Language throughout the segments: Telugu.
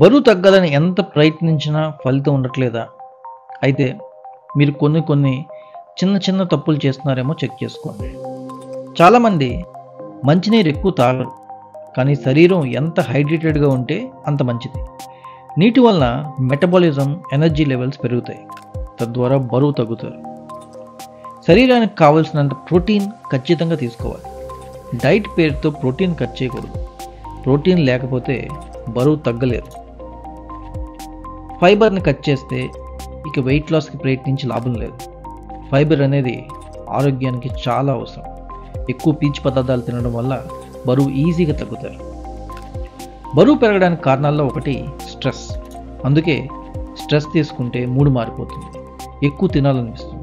బరువు తగ్గాలని ఎంత ప్రయత్నించినా ఫలితం ఉండట్లేదా? అయితే మీరు కొన్ని చిన్న చిన్న తప్పులు చేస్తున్నారేమో చెక్ చేసుకోండి. చాలామంది మంచినీరు ఎక్కువ తాగరు, కానీ శరీరం ఎంత హైడ్రేటెడ్గా ఉంటే అంత మంచిది. నీటి వలన మెటబాలిజం, ఎనర్జీ లెవెల్స్ పెరుగుతాయి, తద్వారా బరువు తగ్గుతారు. శరీరానికి కావలసినంత ప్రోటీన్ ఖచ్చితంగా తీసుకోవాలి. డైట్ పేరుతో ప్రోటీన్ కట్ చేయకూడదు. ప్రోటీన్ లేకపోతే బరువు తగ్గలేదు. ఫైబర్ని కట్ చేస్తే ఇక వెయిట్ లాస్కి ప్రయత్నించి లాభం లేదు. ఫైబర్ అనేది ఆరోగ్యానికి చాలా అవసరం. ఎక్కువ పీచు పదార్థాలు తినడం వల్ల బరువు ఈజీగా తగ్గుతారు. బరువు పెరగడానికి కారణాల్లో ఒకటి స్ట్రెస్. అందుకే స్ట్రెస్ తీసుకుంటే మూడు మారిపోతుంది, ఎక్కువ తినాలనిపిస్తుంది.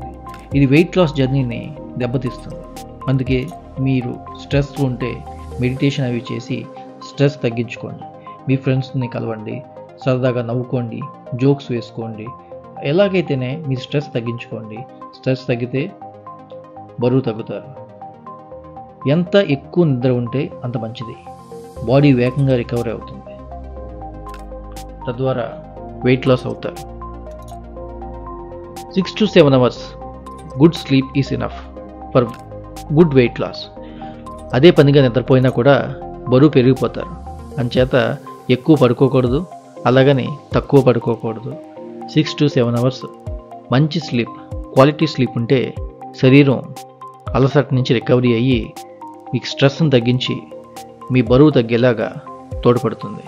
ఇది వెయిట్ లాస్ జర్నీని దెబ్బతీస్తుంది. అందుకే మీరు స్ట్రెస్ ఉంటే మెడిటేషన్ అవి చేసి స్ట్రెస్ తగ్గించుకోండి. మీ ఫ్రెండ్స్ని కలవండి, సరదాగా నవ్వుకోండి, జోక్స్ వేసుకోండి. ఎలాగైతేనే మీ స్ట్రెస్ తగ్గించుకోండి. స్ట్రెస్ తగ్గితే బరువు తగ్గుతారు. ఎంత ఎక్కువ నిద్ర ఉంటే అంత మంచిది. బాడీ వేగంగా రికవరీ అవుతుంది, తద్వారా వెయిట్ లాస్ అవుతారు. 6 to 7 hours good sleep is enough for good weight loss. అదే పనిగా నిద్రపోయినా కూడా బరువు పెరిగిపోతారు. అంచేత ఎక్కువ పడుకోకూడదు, అలాగని తక్కువ పడుకోకూడదు. 6 to 7 hours మంచి స్లీప్, క్వాలిటీ స్లీప్ ఉంటే శరీరం అలసట నుంచి రికవరీ అయ్యి మీకు స్ట్రెస్ని తగ్గించి మీ బరువు తగ్గేలాగా తోడ్పడుతుంది.